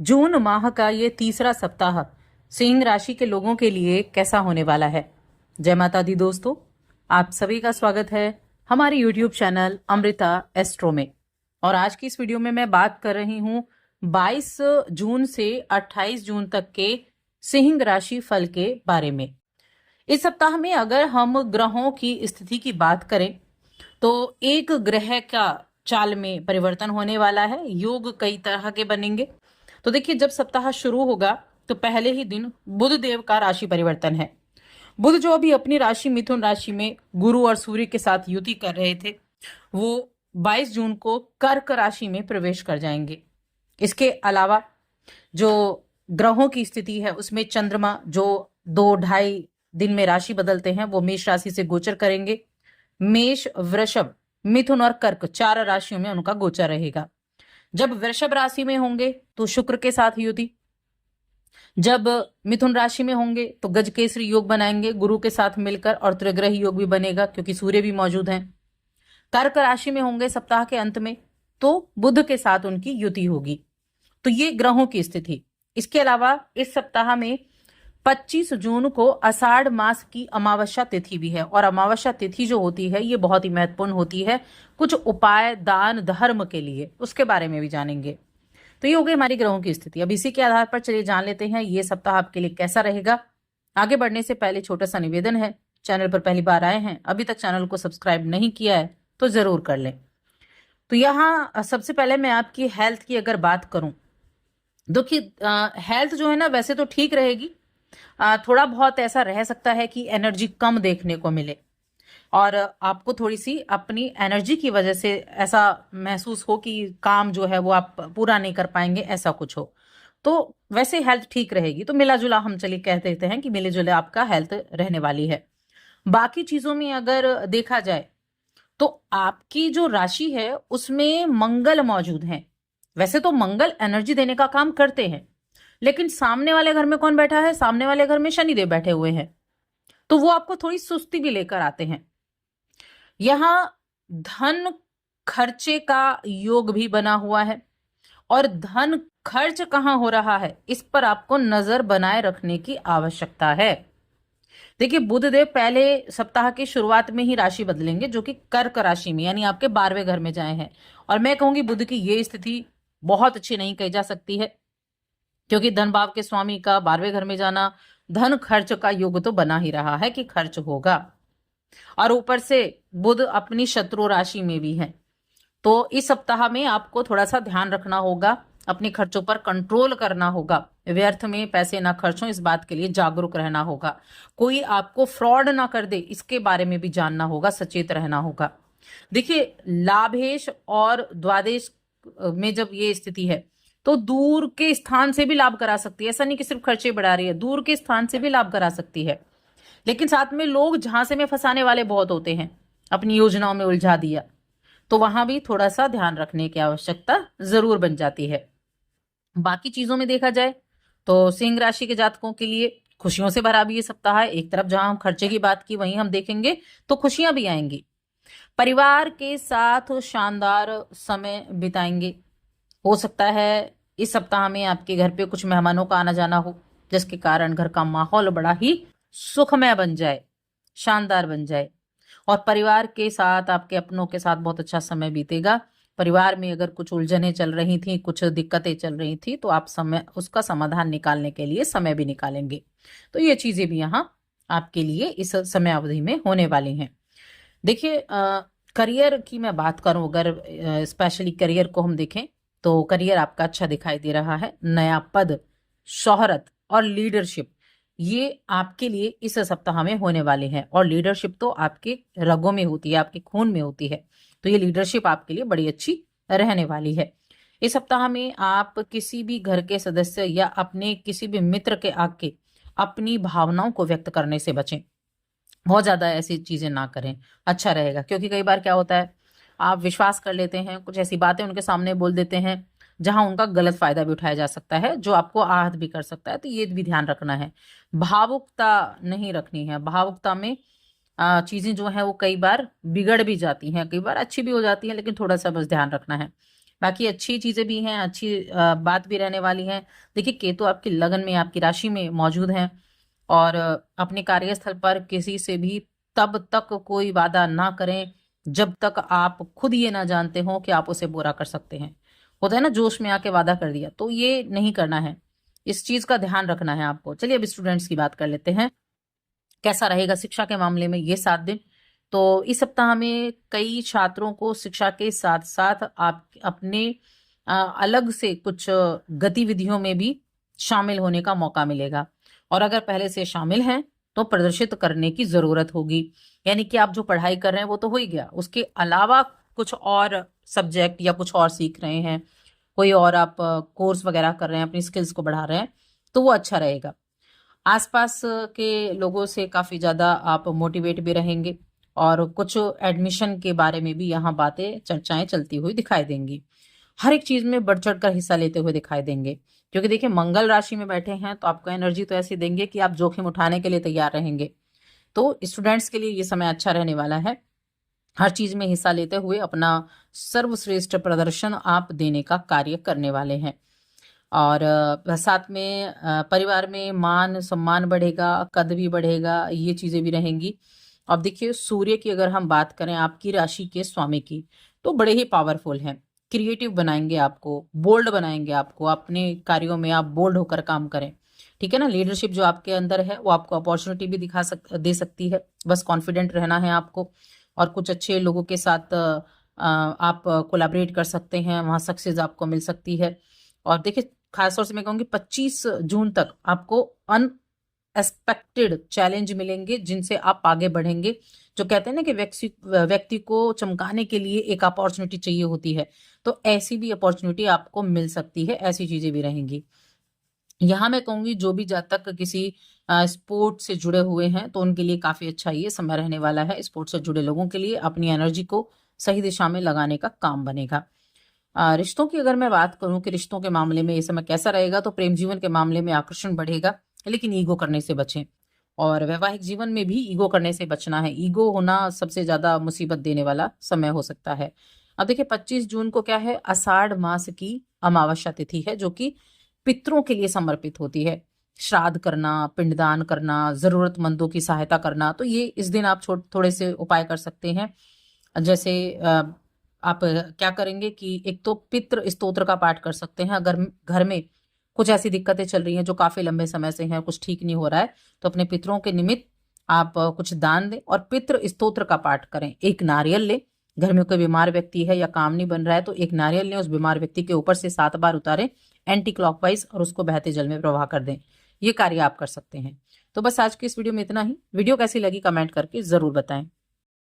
जून माह का ये तीसरा सप्ताह सिंह राशि के लोगों के लिए कैसा होने वाला है। जय माता दी दोस्तों, आप सभी का स्वागत है हमारे YouTube चैनल अमृता एस्ट्रो में। और आज की इस वीडियो में मैं बात कर रही हूँ 22 जून से 28 जून तक के सिंह राशि फल के बारे में। इस सप्ताह में अगर हम ग्रहों की स्थिति की बात करें तो एक ग्रह का चाल में परिवर्तन होने वाला है। योग कई तरह के बनेंगे। तो देखिए, जब सप्ताह शुरू होगा तो पहले ही दिन बुध देव का राशि परिवर्तन है। बुध जो अभी अपनी राशि मिथुन राशि में गुरु और सूर्य के साथ युति कर रहे थे, वो 22 जून को कर्क राशि में प्रवेश कर जाएंगे। इसके अलावा जो ग्रहों की स्थिति है उसमें चंद्रमा जो 2-2.5 दिन में राशि बदलते हैं वो मेष राशि से गोचर करेंगे। मेष, वृषभ, मिथुन और कर्क 4 राशियों में उनका गोचर रहेगा। जब वृषभ राशि में होंगे तो शुक्र के साथ युति, जब मिथुन राशि में होंगे तो गजकेसरी योग बनाएंगे गुरु के साथ मिलकर, और त्रिग्रही योग भी बनेगा क्योंकि सूर्य भी मौजूद हैं। कर्क राशि में होंगे सप्ताह के अंत में तो बुध के साथ उनकी युति होगी। तो ये ग्रहों की स्थिति। इसके अलावा इस सप्ताह में 25 जून को आषाढ़ मास की अमावस्या तिथि भी है, और अमावस्या तिथि जो होती है ये बहुत ही महत्वपूर्ण होती है कुछ उपाय दान धर्म के लिए, उसके बारे में भी जानेंगे। तो ये हो गई हमारी ग्रहों की स्थिति। अब इसी के आधार पर चलिए जान लेते हैं ये सप्ताह आपके लिए कैसा रहेगा। आगे बढ़ने से पहले छोटा सा निवेदन है, चैनल पर पहली बार आए हैं, अभी तक चैनल को सब्सक्राइब नहीं किया है तो जरूर कर लें। तो यहाँ सबसे पहले मैं आपकी हेल्थ की अगर बात करूं, देखिए हेल्थ जो है ना वैसे तो ठीक रहेगी। थोड़ा बहुत ऐसा रह सकता है कि एनर्जी कम देखने को मिले और आपको थोड़ी सी अपनी एनर्जी की वजह से ऐसा महसूस हो कि काम जो है वो आप पूरा नहीं कर पाएंगे, ऐसा कुछ हो। तो वैसे हेल्थ ठीक रहेगी। तो मिला जुला हम चलिए कह देते हैं कि मिले जुले आपका हेल्थ रहने वाली है। बाकी चीजों में अगर देखा जाए तो आपकी जो राशि है उसमें मंगल मौजूद है। वैसे तो मंगल एनर्जी देने का काम करते हैं, लेकिन सामने वाले घर में कौन बैठा है? सामने वाले घर में शनिदेव बैठे हुए हैं, तो वो आपको थोड़ी सुस्ती भी लेकर आते हैं। यहां धन खर्चे का योग भी बना हुआ है, और धन खर्च कहां हो रहा है इस पर आपको नजर बनाए रखने की आवश्यकता है। देखिए, बुध देव पहले सप्ताह की शुरुआत में ही राशि बदलेंगे, जो कि कर्क राशि में यानी आपके 12वें घर में जाए हैं। और मैं कहूंगी बुध की ये स्थिति बहुत अच्छी नहीं कही जा सकती है, क्योंकि धन भाव के स्वामी का 12वें घर में जाना धन खर्च का योग तो बना ही रहा है कि खर्च होगा। और ऊपर से बुध अपनी शत्रु राशि में भी है। तो इस सप्ताह में आपको थोड़ा सा ध्यान रखना होगा, अपने खर्चों पर कंट्रोल करना होगा, व्यर्थ में पैसे ना खर्चो, इस बात के लिए जागरूक रहना होगा। कोई आपको फ्रॉड ना कर दे इसके बारे में भी जानना होगा, सचेत रहना होगा। देखिए, लाभेश और द्वादेश में जब ये स्थिति है तो दूर के स्थान से भी लाभ करा सकती है। ऐसा नहीं कि सिर्फ खर्चे बढ़ा रही है, दूर के स्थान से भी लाभ करा सकती है। लेकिन साथ में लोग झांसे में फंसाने वाले बहुत होते हैं, अपनी योजनाओं में उलझा दिया, तो वहां भी थोड़ा सा ध्यान रखने की आवश्यकता जरूर बन जाती है। बाकी चीजों में देखा जाए तो सिंह राशि के जातकों के लिए खुशियों से भरा भी ये सप्ताह है। एक तरफ जहां हम खर्चे की बात की वहीं हम देखेंगे तो खुशियां भी आएंगी। परिवार के साथ शानदार समय बिताएंगे। हो सकता है इस सप्ताह में आपके घर पे कुछ मेहमानों का आना जाना हो, जिसके कारण घर का माहौल बड़ा ही सुखमय बन जाए, शानदार बन जाए। और परिवार के साथ, आपके अपनों के साथ बहुत अच्छा समय बीतेगा। परिवार में अगर कुछ उलझनें चल रही थी, कुछ दिक्कतें चल रही थी, तो आप समय उसका समाधान निकालने के लिए समय भी निकालेंगे। तो ये चीजें भी यहाँ आपके लिए इस समय अवधि में होने वाली हैं। देखिए, करियर की मैं बात करूं, अगर स्पेशली करियर को हम देखें तो करियर आपका अच्छा दिखाई दे रहा है। नया पद, शोहरत और लीडरशिप ये आपके लिए इस सप्ताह में होने वाले हैं। और लीडरशिप तो आपके रगों में होती है, आपके खून में होती है। तो ये लीडरशिप आपके लिए बड़ी अच्छी रहने वाली है। इस सप्ताह में आप किसी भी घर के सदस्य या अपने किसी भी मित्र के आगे अपनी भावनाओं को व्यक्त करने से बचें। बहुत ज्यादा ऐसी चीजें ना करें, अच्छा रहेगा। क्योंकि कई बार क्या होता है, आप विश्वास कर लेते हैं, कुछ ऐसी बातें उनके सामने बोल देते हैं जहां उनका गलत फायदा भी उठाया जा सकता है, जो आपको आहत भी कर सकता है। तो ये भी ध्यान रखना है, भावुकता नहीं रखनी है। भावुकता में चीजें जो है वो कई बार बिगड़ भी जाती हैं, कई बार अच्छी भी हो जाती हैं, लेकिन थोड़ा सा बस ध्यान रखना है। बाकी अच्छी चीजें भी हैं, अच्छी बात भी रहने वाली है। देखिए केतु आपकी लगन में, आपकी राशि में मौजूद हैं और अपने कार्यस्थल पर किसी से भी तब तक कोई वादा ना करें जब तक आप खुद ये ना जानते हो कि आप उसे पूरा कर सकते हैं। होता है ना, जोश में आके वादा कर दिया, तो ये नहीं करना है। इस चीज का ध्यान रखना है आपको। चलिए अब स्टूडेंट्स की बात कर लेते हैं। कैसा रहेगा शिक्षा के मामले में ये 7 दिन। तो इस सप्ताह में कई छात्रों को शिक्षा के साथ साथ आप अपने अलग से कुछ गतिविधियों में भी शामिल होने का मौका मिलेगा। और अगर पहले से शामिल हैं तो प्रदर्शित करने की जरूरत होगी। यानी कि आप जो पढ़ाई कर रहे हैं वो तो हो ही गया, उसके अलावा कुछ और सब्जेक्ट या कुछ और सीख रहे हैं, कोई और आप कोर्स वगैरह कर रहे हैं, अपनी स्किल्स को बढ़ा रहे हैं, तो वो अच्छा रहेगा। आसपास के लोगों से काफी ज्यादा आप मोटिवेट भी रहेंगे और कुछ एडमिशन के बारे में भी यहाँ बातें चर्चाएं चलती हुई दिखाई देंगी। हर एक चीज में बढ़ चढ़ कर हिस्सा लेते हुए दिखाई देंगे, क्योंकि देखिए मंगल राशि में बैठे हैं तो आपको एनर्जी तो ऐसी देंगे कि आप जोखिम उठाने के लिए तैयार रहेंगे। तो स्टूडेंट्स के लिए ये समय अच्छा रहने वाला है। हर चीज में हिस्सा लेते हुए अपना सर्वश्रेष्ठ प्रदर्शन आप देने का कार्य करने वाले हैं। और साथ में परिवार में मान सम्मान बढ़ेगा, कद भी बढ़ेगा, ये चीजें भी रहेंगी। अब देखिए सूर्य की अगर हम बात करें आपकी राशि के स्वामी की, तो बड़े ही पावरफुल हैं। क्रिएटिव बनाएंगे आपको, बोल्ड बनाएंगे आपको, अपने कार्यों में आप बोल्ड होकर काम करें। ठीक है ना, लीडरशिप जो आपके अंदर है वो आपको अपॉर्चुनिटी भी दे सकती है। बस कॉन्फिडेंट रहना है आपको और कुछ अच्छे लोगों के साथ आप कोलैबोरेट कर सकते हैं, वहां सक्सेस आपको मिल सकती है। और देखिए खासतौर से मैं कहूंगी 25 जून तक आपको अनएक्सपेक्टेड चैलेंज मिलेंगे जिनसे आप आगे बढ़ेंगे। जो कहते हैं ना कि व्यक्ति को चमकाने के लिए एक अपॉर्चुनिटी चाहिए होती है, तो ऐसी भी अपॉर्चुनिटी आपको मिल सकती है, ऐसी चीजें भी रहेंगी। यहाँ मैं कहूंगी जो भी जातक किसी स्पोर्ट से जुड़े हुए हैं तो उनके लिए काफी अच्छा ये समय रहने वाला है। स्पोर्ट से जुड़े लोगों के लिए अपनी एनर्जी को सही दिशा में लगाने का काम बनेगा। रिश्तों की अगर मैं बात करूं कि रिश्तों के मामले में ये समय कैसा रहेगा, तो प्रेम जीवन के मामले में आकर्षण बढ़ेगा, लेकिन ईगो करने से बचें। और वैवाहिक जीवन में भी ईगो करने से बचना है। ईगो होना सबसे ज्यादा मुसीबत देने वाला समय हो सकता है। अब देखिए 25 जून को क्या है, आषाढ़ मास की अमावस्या तिथि है, जो कि पितरों के लिए समर्पित होती है। श्राद्ध करना, पिंडदान करना, जरूरतमंदों की सहायता करना, तो ये इस दिन आप थोड़े से उपाय कर सकते हैं। जैसे आप क्या करेंगे कि एक तो पितृ स्तोत्र का पाठ कर सकते हैं। अगर घर में कुछ ऐसी दिक्कतें चल रही हैं जो काफी लंबे समय से हैं, कुछ ठीक नहीं हो रहा है, तो अपने पितरों के निमित्त आप कुछ दान दें और पितृ स्तोत्र का पाठ करें। एक नारियल लें, घर में कोई बीमार व्यक्ति है या काम नहीं बन रहा है तो एक नारियल लें, उस बीमार व्यक्ति के ऊपर से 7 बार उतारें एंटी क्लॉकवाइज और उसको बहते जल में प्रवाह कर दें। ये कार्य आप कर सकते हैं। तो बस आज की इस वीडियो में इतना ही। वीडियो कैसी लगी कमेंट करके जरूर बताएं।